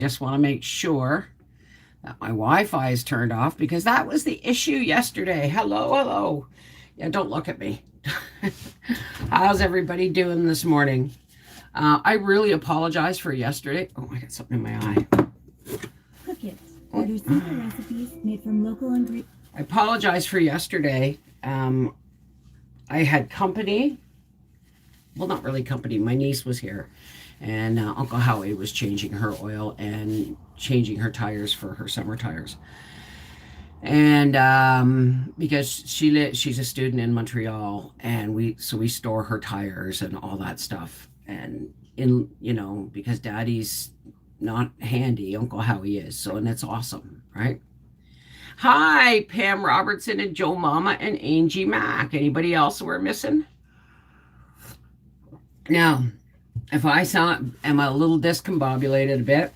just want to make sure that my Wi-Fi is turned off because that was the issue yesterday. Hello, hello. Yeah, don't look at me. How's everybody doing this morning? I really apologize for yesterday. Oh, I got something in my eye. Cook it. Order simple recipes made from local ingredients. I apologize for yesterday. I had company. Well, not really company. My niece was here, and Uncle Howie was changing her oil and changing her tires for her summer tires. And because she's a student in Montreal, and we store her tires and all that stuff. And because Daddy's not handy, Uncle Howie is. So, and it's awesome, right? Hi, Pam Robertson and Joe Mama and Angie Mack. Anybody else we're missing? Now, if I am a little discombobulated a bit,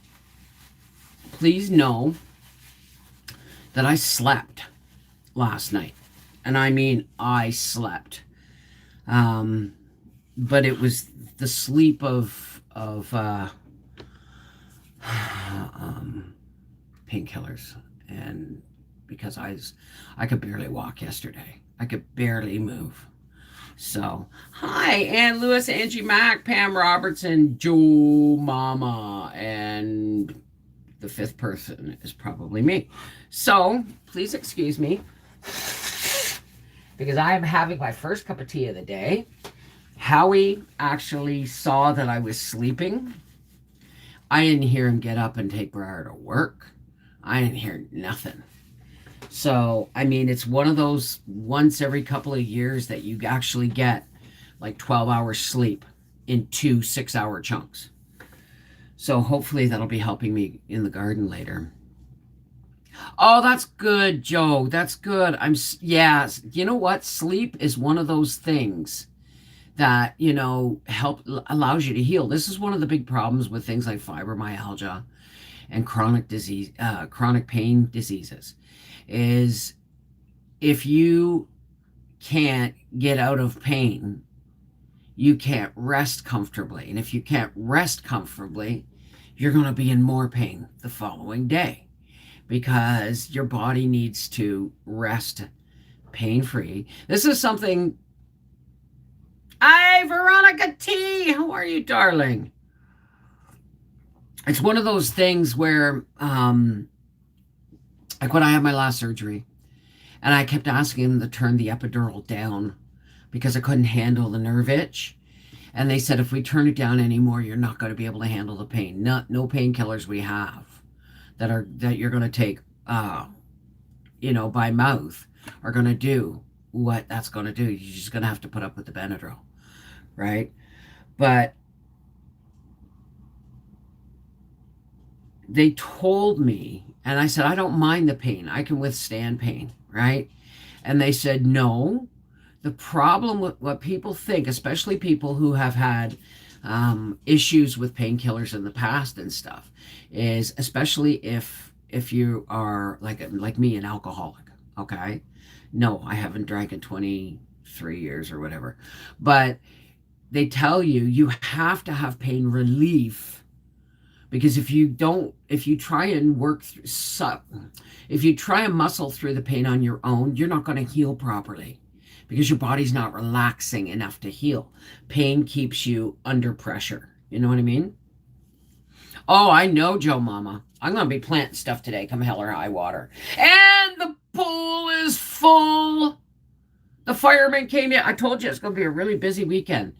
please know that I slept last night. And I mean, I slept. But it was the sleep of painkillers. And because I could barely walk yesterday. I could barely move. So, hi, Ann Lewis, Angie Mack, Pam Robertson, Joe Mama, and the fifth person is probably me. So, please excuse me because I am having my first cup of tea of the day. Howie actually saw that I was sleeping. I didn't hear him get up and take Briar to work. I didn't hear nothing. So, I mean, it's one of those once every couple of years that you actually get like 12 hours sleep in 2 6-hour chunks. So hopefully that'll be helping me in the garden later. Oh, that's good, Joe. That's good. Yeah, you know what? Sleep is one of those things that, allows you to heal. This is one of the big problems with things like fibromyalgia and chronic pain diseases. Is if you can't get out of pain, you can't rest comfortably. And if you can't rest comfortably, you're going to be in more pain the following day because your body needs to rest pain-free. This is something... Hi, Veronica T. How are you, darling? It's one of those things where... like when I had my last surgery, and I kept asking them to turn the epidural down because I couldn't handle the nerve itch. And they said, if we turn it down anymore, you're not going to be able to handle the pain. No painkillers we have that you're going to take, by mouth are going to do what that's going to do. You're just going to have to put up with the Benadryl, right? But they told me, and I said, I don't mind the pain. I can withstand pain, right? And they said, no. The problem with what people think, especially people who have had issues with painkillers in the past and stuff, is especially if you are like me, an alcoholic, okay? No, I haven't drank in 23 years or whatever. But they tell you have to have pain relief. Because if you try and if you try and muscle through the pain on your own, you're not going to heal properly because your body's not relaxing enough to heal. Pain keeps you under pressure. You know what I mean? Oh, I know, Joe Mama. I'm going to be planting stuff today, come hell or high water. And the pool is full. The firemen came in. I told you it's going to be a really busy weekend.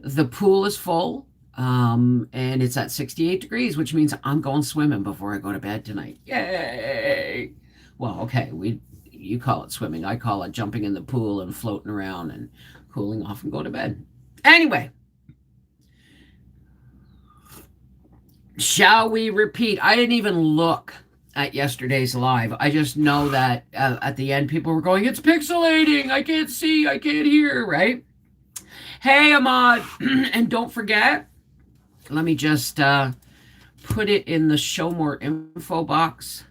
The pool is full. And it's at 68 degrees, which means I'm going swimming before I go to bed tonight. Yay! Well, okay, you call it swimming. I call it jumping in the pool and floating around and cooling off and go to bed. Anyway, shall we repeat? I didn't even look at yesterday's live. I just know that at the end, people were going, it's pixelating. I can't see. I can't hear, right? Hey, Ahmad. And don't forget, let me just put it in the show more info box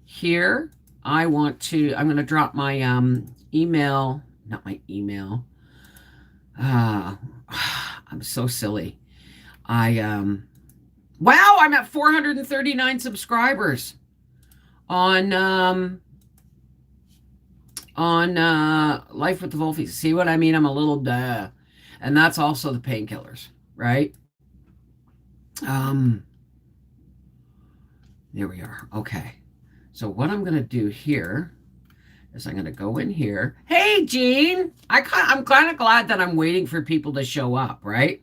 here. I'm going to drop my email, not my email. I'm so silly. Wow, I'm at 439 subscribers on Life with the Wolfies. See what I mean? I'm a little duh. And that's also the painkillers, right? There we are. Okay. So what I'm going to do here is I'm going to go in here. Hey, Jean. I'm kind of glad that I'm waiting for people to show up, right?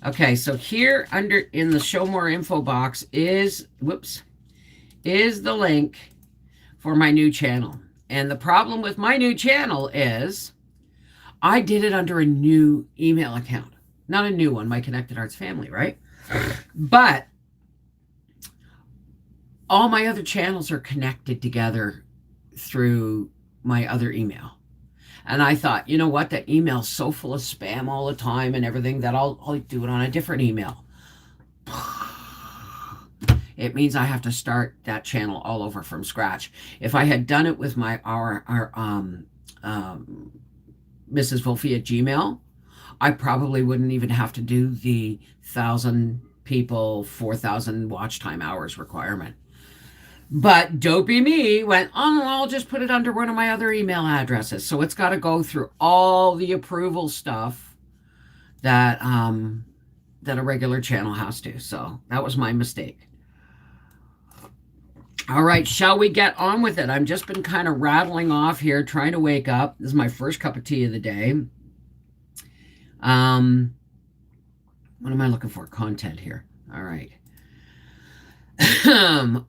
Okay, so here under in the show more info box is the link for my new channel. And the problem with my new channel is I did it under a new email account. Not a new one, my Connected Arts Family, right? But all my other channels are connected together through my other email. And I thought, you know what? That email's so full of spam all the time and everything that I'll do it on a different email. It means I have to start that channel all over from scratch. If I had done it with our Mrs. Wolfie at Gmail, I probably wouldn't even have to do the 1,000 people, 4,000 watch time hours requirement. But dopey me went, oh, I'll just put it under one of my other email addresses. So it's got to go through all the approval stuff that that a regular channel has to. So that was my mistake. All right, shall we get on with it? I've just been kind of rattling off here, trying to wake up. This is my first cup of tea of the day. What am I looking for? Content here. All right.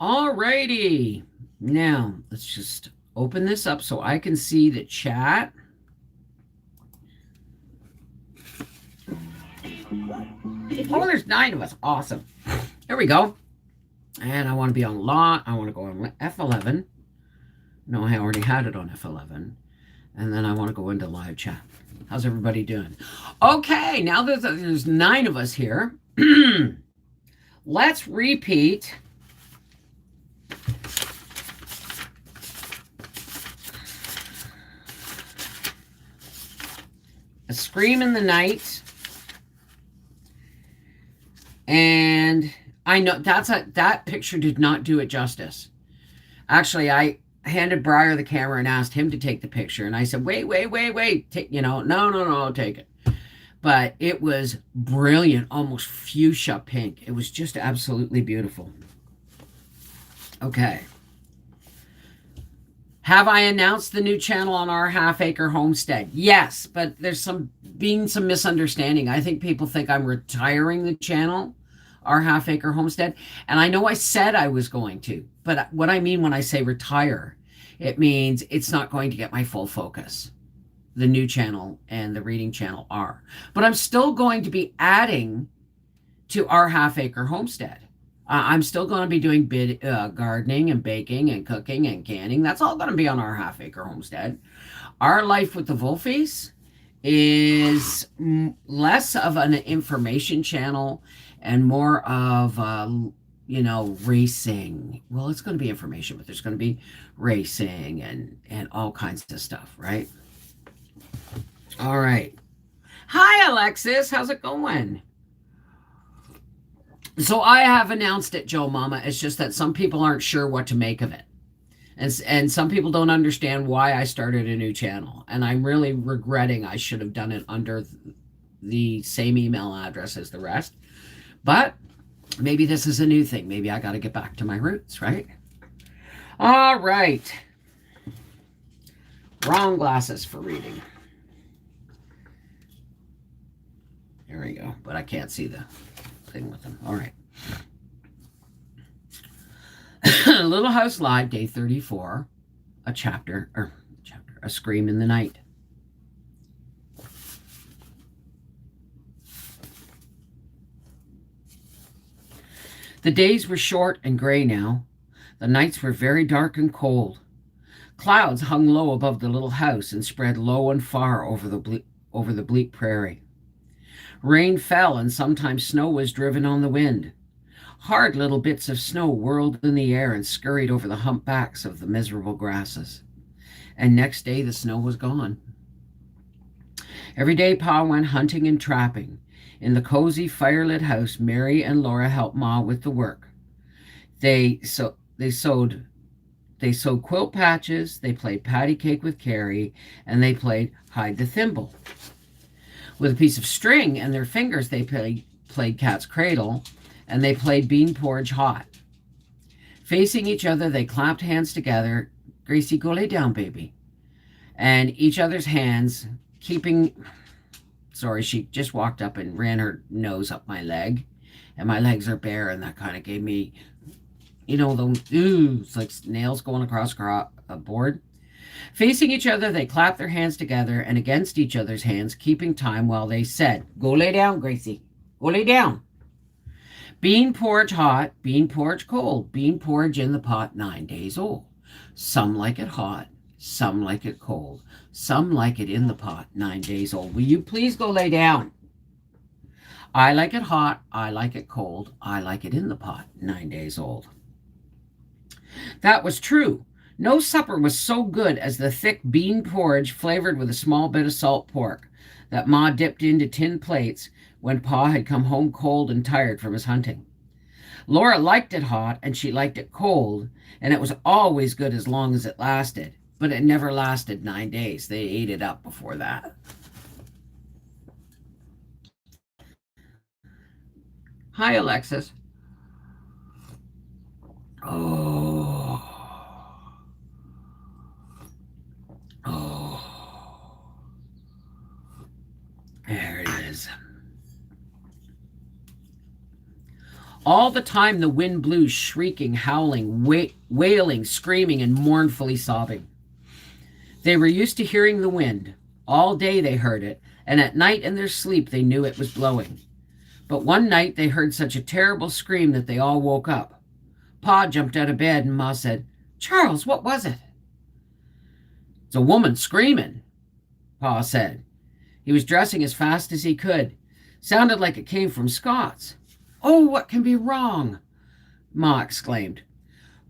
All righty. Now, let's just open this up so I can see the chat. Oh, there's 9 of us. Awesome. There we go. And I want to be on lot. I want to go on F11. No, I already had it on F11. And then I want to go into live chat. How's everybody doing? Okay, now there's 9 of us here. Let's repeat. A Scream in the Night. And I know that picture did not do it justice. Actually, I handed Briar the camera and asked him to take the picture. And I said, wait. Take, no, take it. But it was brilliant, almost fuchsia pink. It was just absolutely beautiful. Okay. Have I announced the new channel on our half-acre homestead? Yes, but there's been some misunderstanding. I think people think I'm retiring the channel, our half-acre homestead. And I know I said I was going to, but what I mean when I say retire, it means it's not going to get my full focus. The new channel and the reading channel are. But I'm still going to be adding to our half-acre homestead. I'm still going to be doing gardening and baking and cooking and canning. That's all going to be on our half-acre homestead. Our Life with the Wolfies is less of an information channel and more of, racing. Well, it's going to be information, but there's going to be racing and all kinds of stuff, right? All right. Hi, Alexis. How's it going? So I have announced it, Joe Mama. It's just that some people aren't sure what to make of it. And some people don't understand why I started a new channel. And I'm really regretting I should have done it under the same email address as the rest. But maybe this is a new thing. Maybe I got to get back to my roots, right? All right. Wrong glasses for reading. There we go. But I can't see the thing with them. All right. Little House Live, day 34. A Scream in the Night. The days were short and gray now. The nights were very dark and cold. Clouds hung low above the little house and spread low and far over the bleak prairie. Rain fell and sometimes snow was driven on the wind. Hard little bits of snow whirled in the air and scurried over the humpbacks of the miserable grasses. And next day the snow was gone. Every day Pa went hunting and trapping. In the cozy firelit house, Mary and Laura helped Ma with the work. They so they sewed quilt patches, they played patty cake with Carrie, and they played hide the thimble. With a piece of string and their fingers, they played cat's cradle, and they played bean porridge hot. Facing each other, they clapped hands together. Gracie, go lay down, baby. And each other's hands, keeping. Sorry, she just walked up and ran her nose up my leg. And my legs are bare, and that kind of gave me, it's like nails going across a board. Facing each other, they clapped their hands together and against each other's hands, keeping time while they said, go lay down, Gracie. Go lay down. Bean porridge hot, bean porridge cold, bean porridge in the pot 9 days old. Some like it hot, some like it cold, some like it in the pot 9 days old. Will you please go lay down? I like it hot, I like it cold, I like it in the pot 9 days old. That was true. No supper was so good as the thick bean porridge flavored with a small bit of salt pork that Ma dipped into tin plates when Pa had come home cold and tired from his hunting. Laura liked it hot and she liked it cold, and it was always good as long as it lasted, but it never lasted 9 days. They ate it up before that. Hi, Alexis. Oh. There it is. All the time the wind blew, shrieking, howling, wailing, screaming, and mournfully sobbing. They were used to hearing the wind. All day they heard it, and at night in their sleep they knew it was blowing. But one night they heard such a terrible scream that they all woke up. Pa jumped out of bed and Ma said, Charles, what was it? It's a woman screaming, Pa said. He was dressing as fast as he could. Sounded like it came from Scott's. Oh, what can be wrong? Ma exclaimed.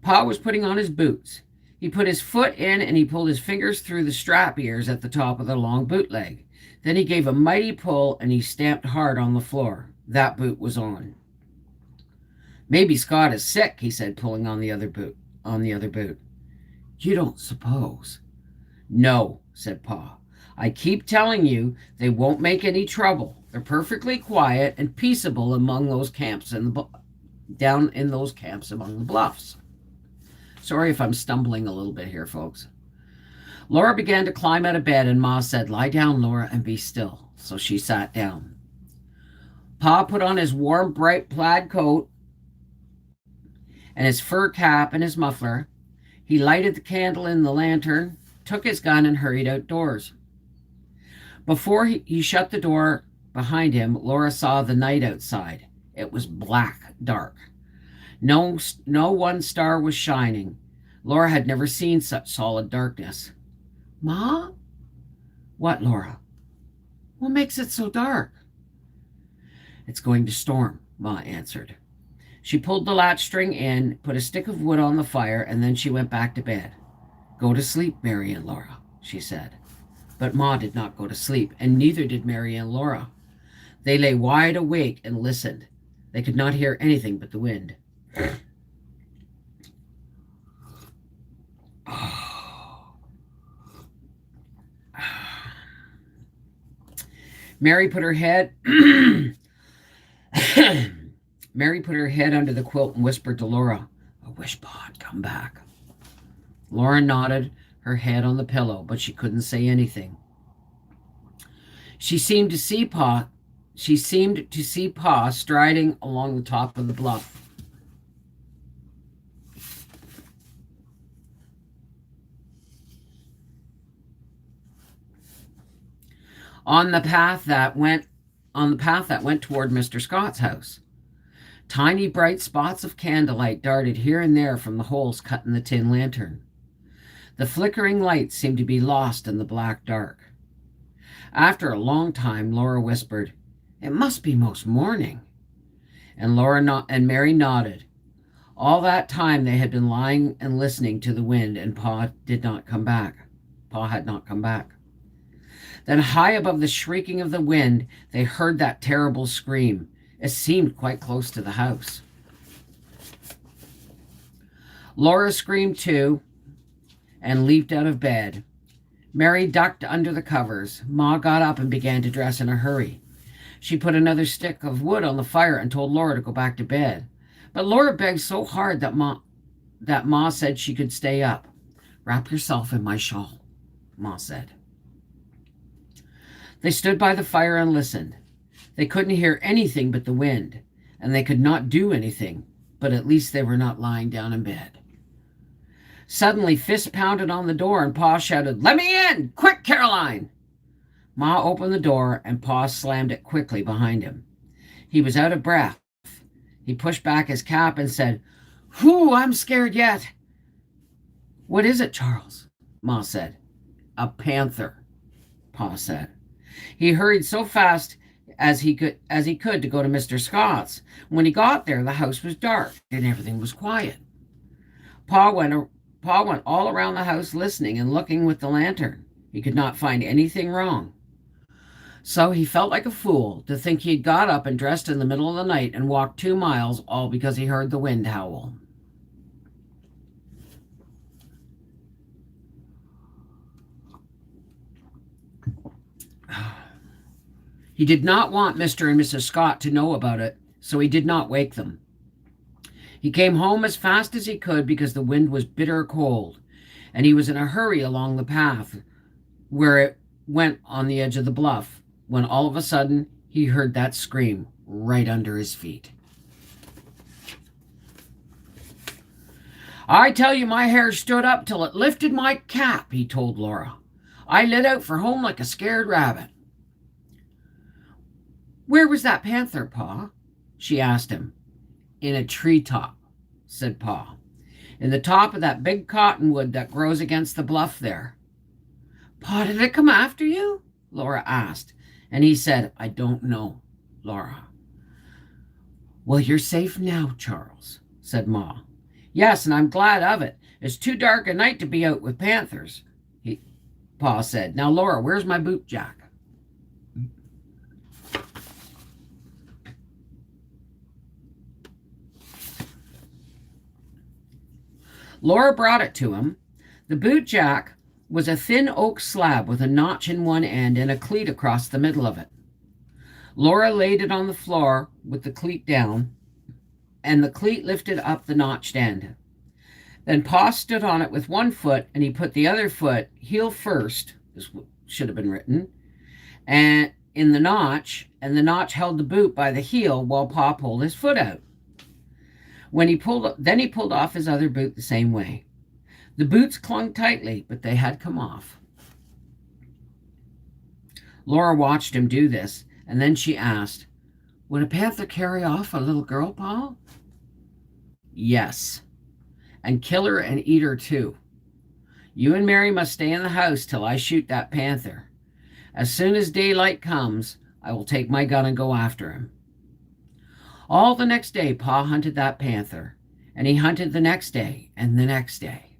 Pa was putting on his boots. He put his foot in and he pulled his fingers through the strap ears at the top of the long boot leg. Then he gave a mighty pull and he stamped hard on the floor. That boot was on. Maybe Scott is sick, he said, pulling on the other boot. You don't suppose? No, said Pa. I keep telling you they won't make any trouble. They're perfectly quiet and peaceable among those camps down in those camps among the bluffs. Sorry if I'm stumbling a little bit here, folks. Laura began to climb out of bed and Ma said, lie down, Laura, and be still. So she sat down. Pa put on his warm, bright plaid coat and his fur cap and his muffler. He lighted the candle in the lantern, took his gun, and hurried outdoors. Before he shut the door behind him, Laura saw the night outside. It was black, dark. No one star was shining. Laura had never seen such solid darkness. Ma? What, Laura? What makes it so dark? It's going to storm, Ma answered. She pulled the latch string in, put a stick of wood on the fire, and then she went back to bed. Go to sleep, Mary and Laura, she said. But Ma did not go to sleep, and neither did Mary and Laura. They lay wide awake and listened. They could not hear anything but the wind. Mary put her head under the quilt and whispered to Laura, I wish Pa had come back. Laura nodded, her head on the pillow, but she couldn't say anything. She seemed to see Pa striding along the top of the bluff. On the path that went toward Mr. Scott's house. Tiny bright spots of candlelight darted here and there from the holes cut in the tin lantern. The flickering lights seemed to be lost in the black dark. After a long time, Laura whispered, It must be most morning. And Mary nodded. All that time they had been lying and listening to the wind, and Pa had not come back. Then high above the shrieking of the wind, they heard that terrible scream. It seemed quite close to the house. Laura screamed too and leaped out of bed. Mary ducked under the covers. Ma got up and began to dress in a hurry. She put another stick of wood on the fire and told Laura to go back to bed. But Laura begged so hard that Ma said she could stay up. "Wrap yourself in my shawl," Ma said. They stood by the fire and listened. They couldn't hear anything but the wind, and they could not do anything, but at least they were not lying down in bed. Suddenly, fists pounded on the door, and Pa shouted, "Let me in! Quick, Caroline!" Ma opened the door, and Pa slammed it quickly behind him. He was out of breath. He pushed back his cap and said, "Whew, I'm scared yet." "What is it, Charles?" Ma said. "A panther," Pa said. He hurried so fast as he could to go to Mr. Scott's. When he got there, the house was dark and everything was quiet. Pa went all around the house listening and looking with the lantern. He could not find anything wrong. So he felt like a fool to think he had got up and dressed in the middle of the night and walked 2 miles, all because he heard the wind howl. He did not want Mr. and Mrs. Scott to know about it, so he did not wake them. He came home as fast as he could because the wind was bitter cold, and he was in a hurry along the path where it went on the edge of the bluff, when all of a sudden he heard that scream right under his feet. "I tell you, my hair stood up till it lifted my cap," he told Laura. "I lit out for home like a scared rabbit." "Where was that panther, Pa?" she asked him. "In a treetop," said Pa. "In the top of that big cottonwood that grows against the bluff there." "Pa, did it come after you?" Laura asked. And he said, "I don't know, Laura." "Well, you're safe now, Charles," said Ma. "Yes, and I'm glad of it. It's too dark a night to be out with panthers," Pa said. "Now, Laura, where's my boot jack?" Laura brought it to him. The boot jack was a thin oak slab with a notch in one end and a cleat across the middle of it. Laura laid it on the floor with the cleat down, and the cleat lifted up the notched end. Then Pa stood on it with one foot, and he put the other foot, heel first, this should have been written, and in the notch, and the notch held the boot by the heel while Pa pulled his foot out. Then he pulled off his other boot the same way. The boots clung tightly, but they had come off. Laura watched him do this, and then she asked, "Would a panther carry off a little girl, Pa?" "Yes, and kill her and eat her too. You and Mary must stay in the house till I shoot that panther. As soon as daylight comes, I will take my gun and go after him." All the next day, Pa hunted that panther, and he hunted the next day and the next day.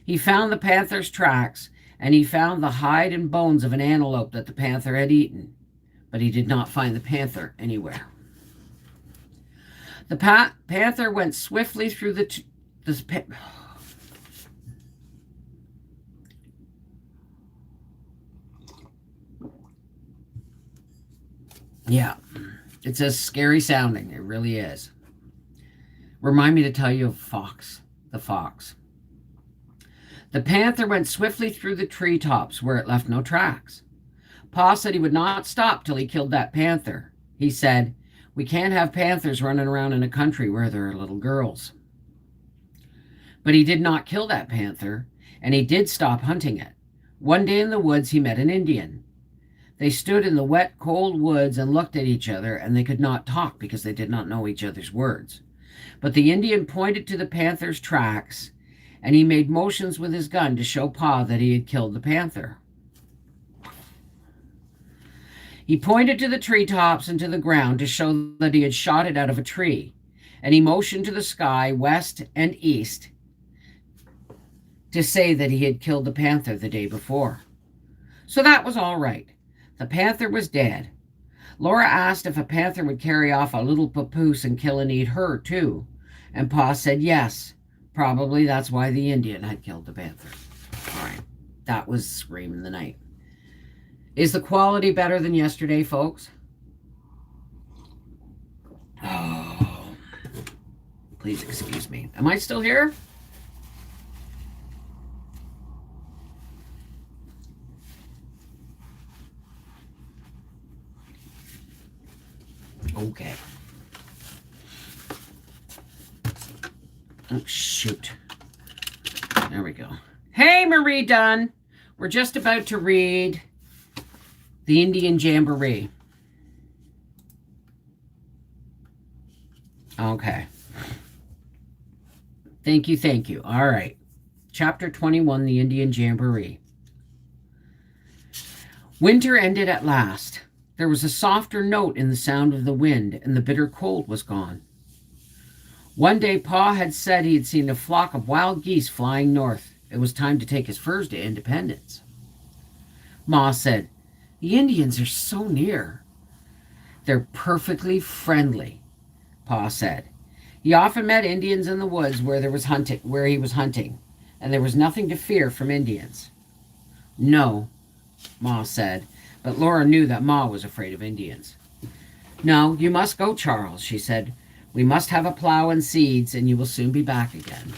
He found the panther's tracks, and he found the hide and bones of an antelope that the panther had eaten, but he did not find the panther anywhere. The panther went swiftly through Yeah, it's as scary sounding. It really is. Remind me to tell you of the fox. The panther went swiftly through the treetops where it left no tracks. Pa said he would not stop till he killed that panther. He said, "We can't have panthers running around in a country where there are little girls." But he did not kill that panther, and he did stop hunting it. One day in the woods, he met an Indian. They stood in the wet, cold woods and looked at each other, and they could not talk because they did not know each other's words. But the Indian pointed to the panther's tracks, and he made motions with his gun to show Pa that he had killed the panther. He pointed to the treetops and to the ground to show that he had shot it out of a tree, and he motioned to the sky, west and east, to say that he had killed the panther the day before. So that was all right. The panther was dead. Laura asked if a panther would carry off a little papoose and kill and eat her, too. And Pa said yes. Probably that's why the Indian had killed the panther. All right. That was Scream in the Night. Is the quality better than yesterday, folks? Oh, please excuse me. Am I still here? Okay. Oh, shoot. There we go. Hey, Marie Dunn. We're just about to read The Indian Jamboree. Okay. Thank you, thank you. All right. Chapter 21, The Indian Jamboree. Winter ended at last. There was a softer note in the sound of the wind, and the bitter cold was gone. One day, Pa had said he had seen a flock of wild geese flying north. It was time to take his furs to Independence. Ma said, "The Indians are so near." "They're perfectly friendly," Pa said. He often met Indians in the woods where he was hunting, and there was nothing to fear from Indians. "No," Ma said, but Laura knew that Ma was afraid of Indians. "No, you must go, Charles," she said. "We must have a plow and seeds, and you will soon be back again."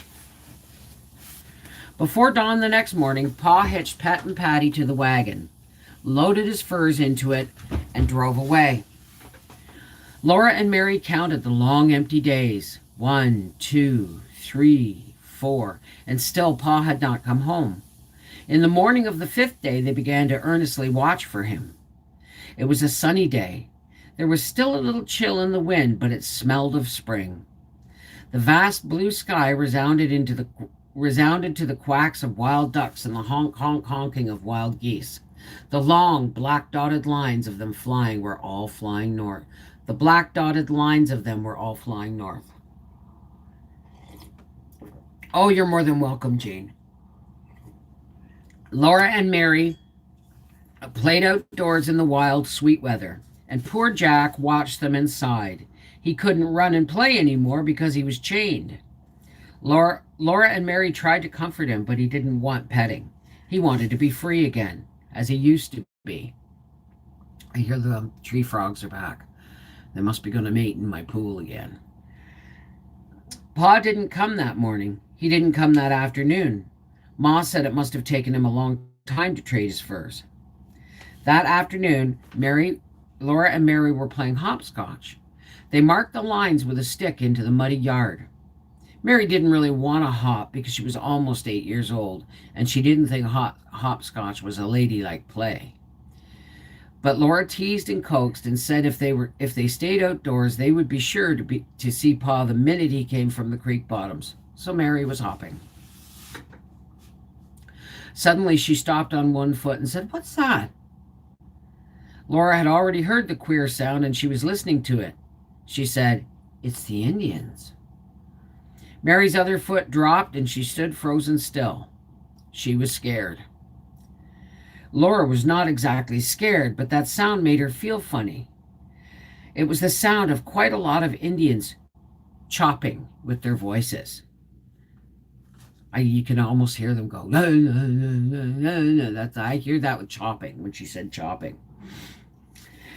Before dawn the next morning, Pa hitched Pet and Patty to the wagon, loaded his furs into it, and drove away. Laura and Mary counted the long empty days. 1, 2, 3, 4, and still Pa had not come home. In the morning of the 5th day, they began to earnestly watch for him. It was a sunny day. There was still a little chill in the wind, but it smelled of spring. The vast blue sky resounded to the quacks of wild ducks and the honking of wild geese. The long, black dotted lines of them flying were all flying north. The black dotted lines of them were all flying north. Oh, you're more than welcome, Jean. Laura and Mary played outdoors in the wild, sweet weather, and poor Jack watched them and sighed. He couldn't run and play anymore because he was chained. Laura and Mary tried to comfort him, but he didn't want petting. He wanted to be free again, as he used to be. I hear the tree frogs are back. They must be going to mate in my pool again. Pa didn't come that morning. He didn't come that afternoon. Ma said it must have taken him a long time to trade his furs. That afternoon, Laura and Mary were playing hopscotch. They marked the lines with a stick into the muddy yard. Mary didn't really want to hop because she was almost 8 years old, and she didn't think hopscotch was a ladylike play. But Laura teased and coaxed and said if they stayed outdoors, they would be sure to see Pa the minute he came from the creek bottoms. So Mary was hopping. Suddenly she stopped on one foot and said, "What's that?" Laura had already heard the queer sound and she was listening to it. She said, "It's the Indians." Mary's other foot dropped and she stood frozen still. She was scared. Laura was not exactly scared, but that sound made her feel funny. It was the sound of quite a lot of Indians chopping with their voices. You can almost hear them go, "No, no, no, no, no, no." I hear that with chopping, when she said chopping.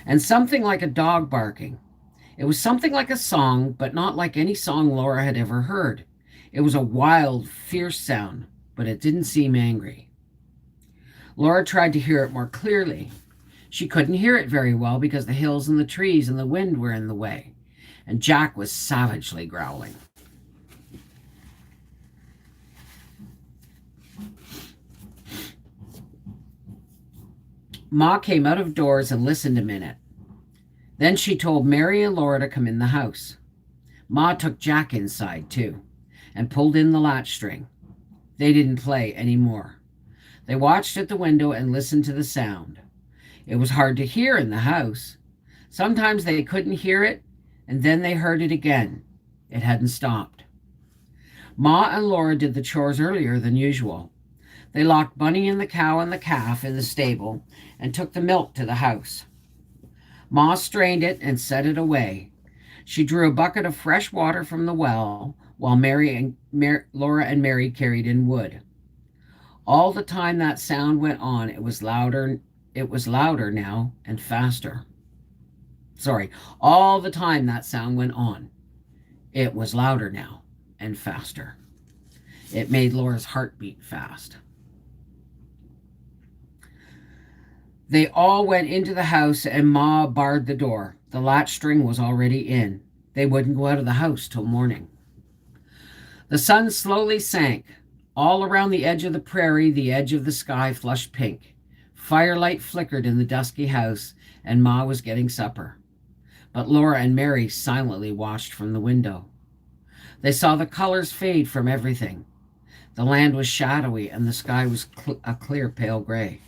And something like a dog barking. It was something like a song, but not like any song Laura had ever heard. It was a wild, fierce sound, but it didn't seem angry. Laura tried to hear it more clearly. She couldn't hear it very well because the hills and the trees and the wind were in the way, and Jack was savagely growling. Ma came out of doors and listened a minute. Then she told Mary and Laura to come in the house. Ma took Jack inside, too, and pulled in the latch string. They didn't play any more. They watched at the window and listened to the sound. It was hard to hear in the house. Sometimes they couldn't hear it, and then they heard it again. It hadn't stopped. Ma and Laura did the chores earlier than usual. They locked Bunny and the cow and the calf in the stable and took the milk to the house. Ma strained it and set it away. She drew a bucket of fresh water from the well while Laura and Mary carried in wood. All the time that sound went on, it was louder. It was louder now and faster. Sorry, all the time that sound went on, it was louder now and faster. It made Laura's heart beat fast. They all went into the house and Ma barred the door. The latch string was already in. They wouldn't go out of the house till morning. The sun slowly sank. All around the edge of the prairie, the edge of the sky flushed pink. Firelight flickered in the dusky house, and Ma was getting supper. But Laura and Mary silently watched from the window. They saw the colors fade from everything. The land was shadowy, and the sky was a clear pale gray.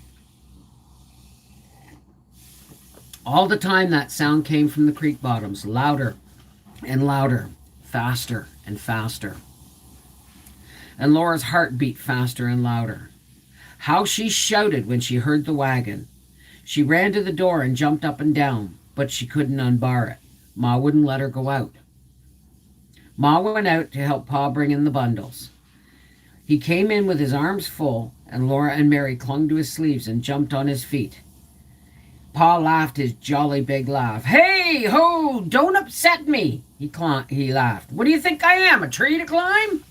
All the time that sound came from the creek bottoms, louder and louder, faster and faster. And Laura's heart beat faster and louder. How she shouted when she heard the wagon. She ran to the door and jumped up and down, but she couldn't unbar it. Ma wouldn't let her go out. Ma went out to help Pa bring in the bundles. He came in with his arms full, and Laura and Mary clung to his sleeves and jumped on his feet. Pa laughed his jolly big laugh. "Hey, ho, don't upset me," he laughed. "What do you think I am, a tree to climb?"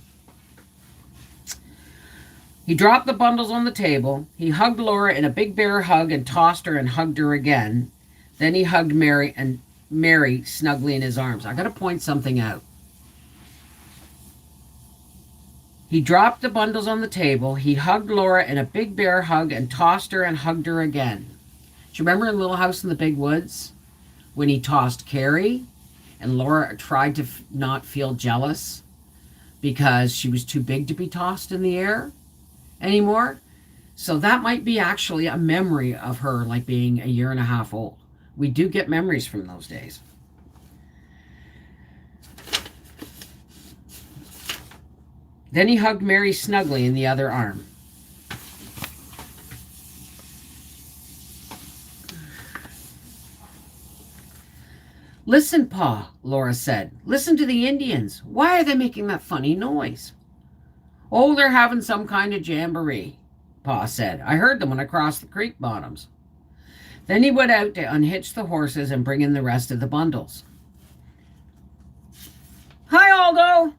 He dropped the bundles on the table. He hugged Laura in a big bear hug and tossed her and hugged her again. Then he hugged Mary snugly in his arms. I got to point something out. He dropped the bundles on the table. He hugged Laura in a big bear hug and tossed her and hugged her again. Do you remember in Little House in the Big Woods when he tossed Carrie and Laura tried to not feel jealous because she was too big to be tossed in the air anymore? So that might be actually a memory of her like being a year and a half old. We do get memories from those days. Then he hugged Mary snugly in the other arm. "Listen, Pa," Laura said. "Listen to the Indians. Why are they making that funny noise?" "Oh, they're having some kind of jamboree," Pa said. "I heard them when I crossed the creek bottoms." Then he went out to unhitch the horses and bring in the rest of the bundles. "Hi, Aldo."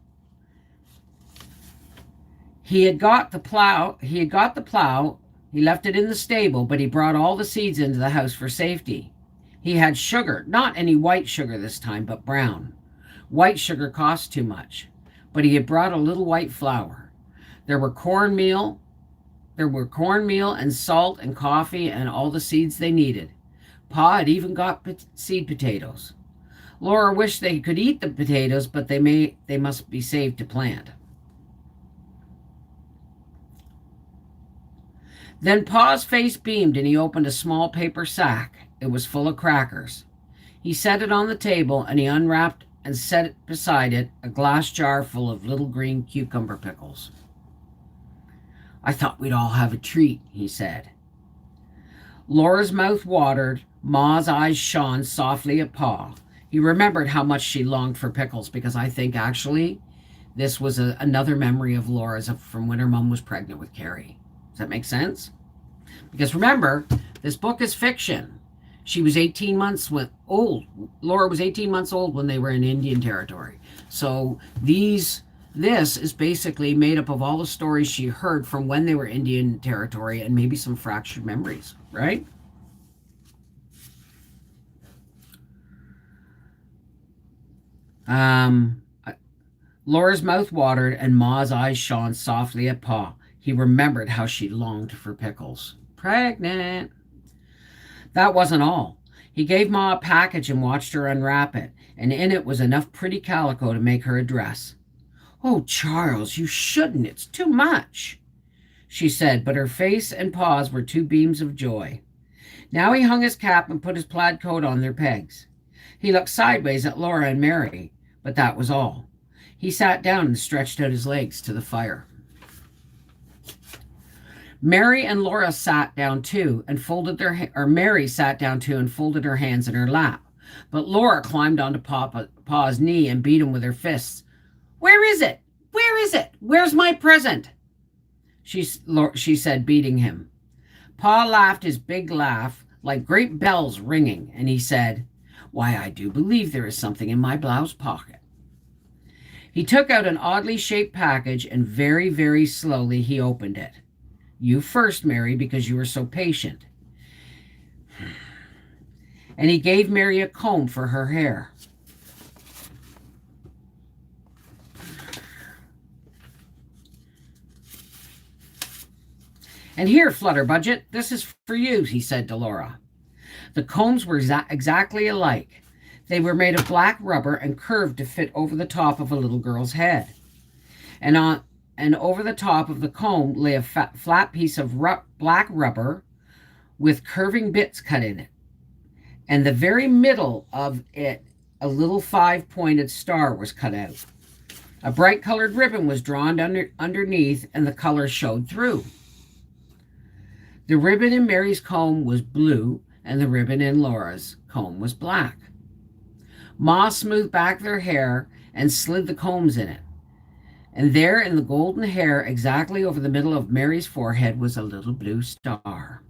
He had got the plow. He left it in the stable, but he brought all the seeds into the house for safety. He had sugar, not any white sugar this time, but brown. White sugar costs too much, but he had brought a little white flour. There were cornmeal and salt and coffee and all the seeds they needed. Pa had even got seed potatoes. Laura wished they could eat the potatoes, but they must be saved to plant. Then Pa's face beamed and he opened a small paper sack. It was full of crackers. He set it on the table and he unwrapped and set beside it a glass jar full of little green cucumber pickles. "I thought we'd all have a treat," he said. Laura's mouth watered. Ma's eyes shone softly at Pa. He remembered how much she longed for pickles because I think actually this was another memory of Laura's from when her mom was pregnant with Carrie. Does that make sense? Because remember, this book is fiction. She was 18 months old. Laura was 18 months old when they were in Indian Territory. So this is basically made up of all the stories she heard from when they were Indian Territory and maybe some fractured memories, right? Laura's mouth watered and Ma's eyes shone softly at Pa. He remembered how she longed for pickles. Pregnant. That wasn't all. He gave Ma a package and watched her unwrap it, and in it was enough pretty calico to make her a dress. "Oh, Charles, you shouldn't. It's too much," she said, but her face and paws were two beams of joy. Now he hung his cap and put his plaid coat on their pegs. He looked sideways at Laura and Mary, but that was all. He sat down and stretched out his legs to the fire. Mary and Laura sat down too and folded or Mary sat down too and folded her hands in her lap. But Laura climbed onto Pa's knee and beat him with her fists. Where is it? Where is it? Where's my present? She said, beating him. Pa laughed his big laugh, like great bells ringing, and he said, Why, I do believe there is something in my blouse pocket. He took out an oddly shaped package, and very, very slowly he opened it. You first, Mary, because you were so patient. And he gave Mary a comb for her hair. And here, Flutterbudget, this is for you, he said to Laura. The combs were exactly alike. They were made of black rubber and curved to fit over the top of a little girl's head. And over the top of the comb lay a flat piece of black rubber with curving bits cut in it. And the very middle of it, a little 5-pointed star was cut out. A bright colored ribbon was drawn underneath, and the color showed through. The ribbon in Mary's comb was blue, and the ribbon in Laura's comb was black. Ma smoothed back their hair and slid the combs in it. And there in the golden hair, exactly over the middle of Mary's forehead, was a little blue star.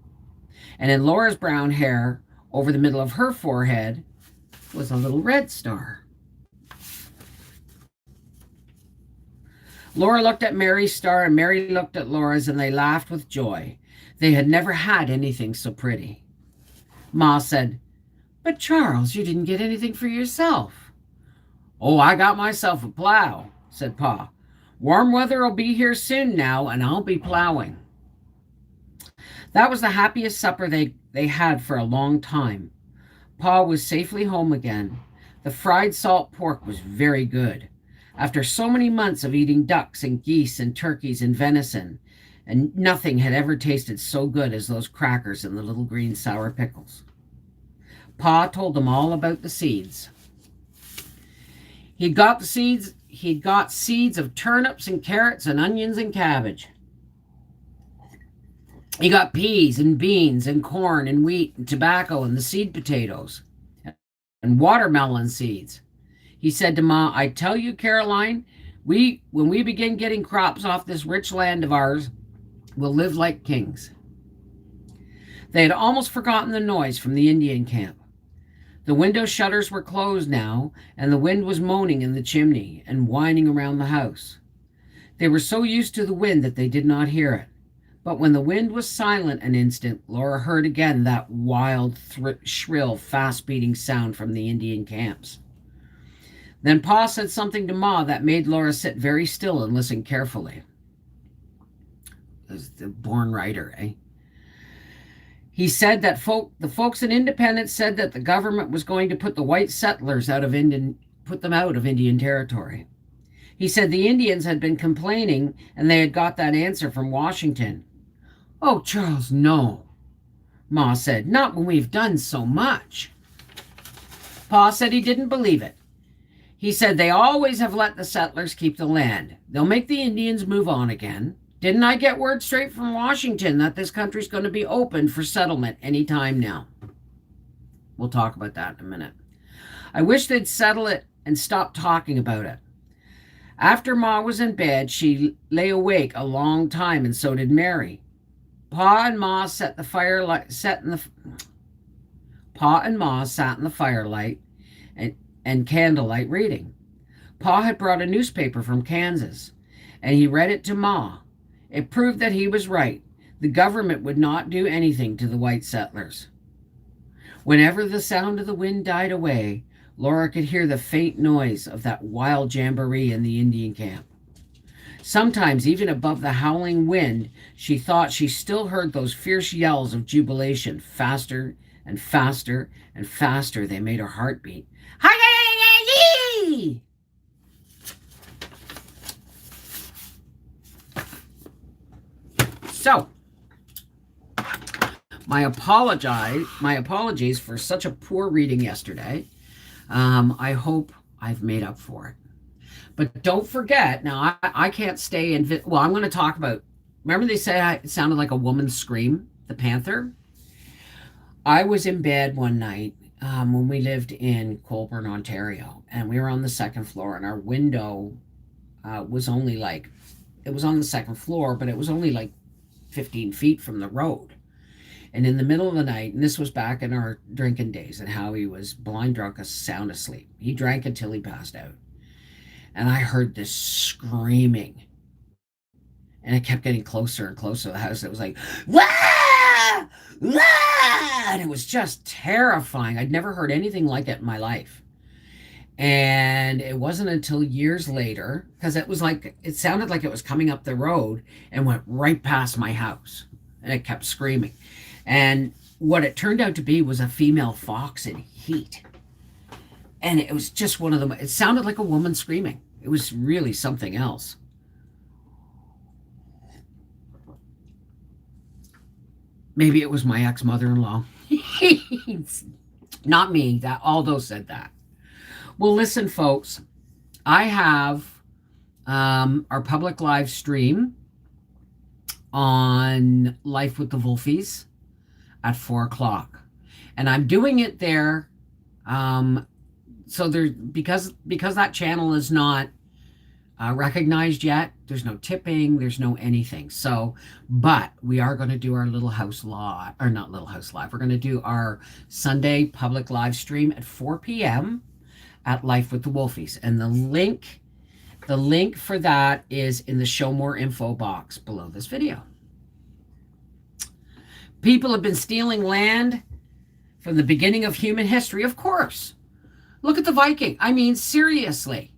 And in Laura's brown hair, over the middle of her forehead, was a little red star. Laura looked at Mary's star, and Mary looked at Laura's, and they laughed with joy. They had never had anything so pretty. Ma said, But Charles, you didn't get anything for yourself. Oh, I got myself a plow, said Pa. Warm weather will be here soon now, and I'll be plowing. That was the happiest supper they had for a long time. Pa was safely home again. The fried salt pork was very good. After so many months of eating ducks and geese and turkeys and venison, and nothing had ever tasted so good as those crackers and the little green sour pickles. Pa told them all about the seeds. He'd got seeds of turnips and carrots and onions and cabbage. He got peas and beans and corn and wheat and tobacco and the seed potatoes and watermelon seeds. He said to Ma, I tell you, Caroline, when we begin getting crops off this rich land of ours, we'll live like kings. They had almost forgotten the noise from the Indian camp. The window shutters were closed now, and the wind was moaning in the chimney and whining around the house. They were so used to the wind that they did not hear it. But when the wind was silent an instant, Laura heard again that wild, shrill, fast-beating sound from the Indian camps. Then Pa said something to Ma that made Laura sit very still and listen carefully. As the born writer, eh? He said that the folks in Independence said that the government was going to put the white settlers out of Indian territory. He said the Indians had been complaining and they had got that answer from Washington. Oh, Charles, no, Ma said, not when we've done so much. Pa said he didn't believe it. He said they always have let the settlers keep the land. They'll make the Indians move on again. Didn't I get word straight from Washington that this country's going to be open for settlement any time now? We'll talk about that in a minute. I wish they'd settle it and stop talking about it. After Ma was in bed, she lay awake a long time, and so did Mary. Pa and Ma sat in the firelight and candlelight reading. Pa had brought a newspaper from Kansas, and he read it to Ma. It proved that he was right. The government would not do anything to the white settlers. Whenever the sound of the wind died away, Laura could hear the faint noise of that wild jamboree in the Indian camp. Sometimes, even above the howling wind, she thought she still heard those fierce yells of jubilation. Faster and faster and faster they made her heart beat. Hi-yi-yi-yi-yi! So, my apologies for such a poor reading yesterday. I hope I've made up for it. But don't forget, now I can't stay in, well, I'm going to talk about Remember they said it sounded like a woman's scream, the panther? I was in bed one night when we lived in Colborne, Ontario, and we were on the second floor, and our window was only like, it was on the second floor, but it was only like 15 feet from the road. And in the middle of the night, and this was back in our drinking days, and Howie was blind drunk, sound asleep. He drank until he passed out. And I heard this screaming. And it kept getting closer and closer to the house. It was like, wah! Wah! And it was just terrifying. I'd never heard anything like it in my life. And it wasn't until years later, because it was like, it sounded like it was coming up the road and went right past my house. And it kept screaming. And what it turned out to be was a female fox in heat. And it was just one of them. It sounded like a woman screaming. It was really something else. Maybe it was my ex-mother-in-law. Not me. That Aldo said that. Well, listen, folks. I have our public live stream on Life with the Wolfies at 4:00, and I'm doing it there. So there, because that channel is not recognized yet. There's no tipping. There's no anything. So, but we are going to do our Little House Live, or not Little House Live. We're going to do our Sunday public live stream at 4 p.m. at Life with the Wolfies, and the link for that is in the Show More info box below this video. People have been stealing land from the beginning of human history, of course. Look at the Viking. I mean, seriously.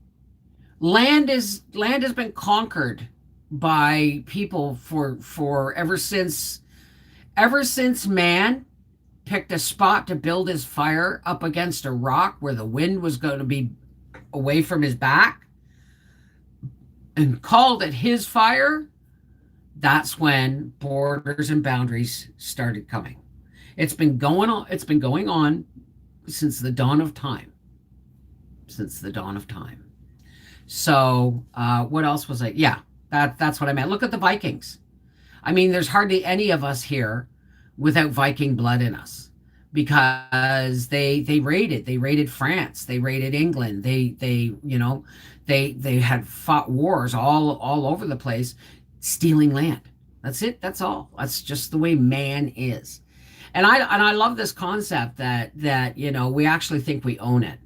Land has been conquered by people for ever since man picked a spot to build his fire up against a rock where the wind was going to be away from his back and called it his fire. That's when borders and boundaries started coming. It's been going on since the dawn of time. So what else was I? Yeah, that's what I meant. Look at the Vikings. I mean, there's hardly any of us here without Viking blood in us, because they raided France, they raided England, they had fought wars all over the place, stealing land. That's it. That's all. That's just the way man is. And I love this concept that we actually think we own it.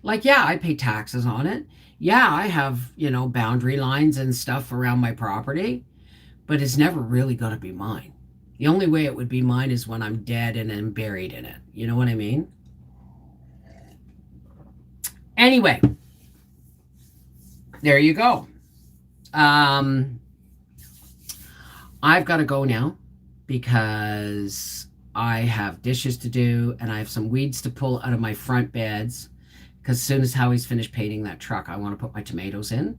Like, yeah, I pay taxes on it. Yeah, I have, boundary lines and stuff around my property, but it's never really going to be mine. The only way it would be mine is when I'm dead and I'm buried in it. You know what I mean? Anyway, there you go. I've got to go now because I have dishes to do and I have some weeds to pull out of my front beds. Because as soon as Howie's finished painting that truck, I want to put my tomatoes in.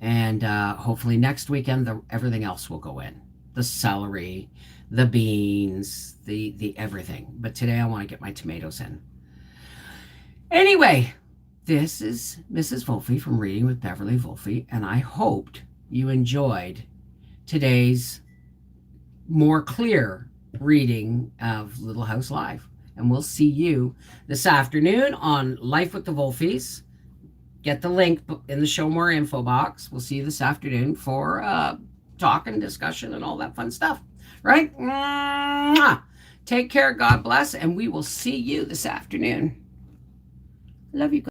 And hopefully next weekend, everything else will go in. The celery, the beans, the everything. But today I want to get my tomatoes in. Anyway, this is Mrs. Wolfe from Reading with Beverly Wolfe. And I hoped you enjoyed today's more clear reading of Little House Live. And we'll see you this afternoon on Life with the Wolfies. Get the link in the Show More info box. We'll see you this afternoon for talk and discussion and all that fun stuff. Right? Mwah! Take care. God bless. And we will see you this afternoon. Love you.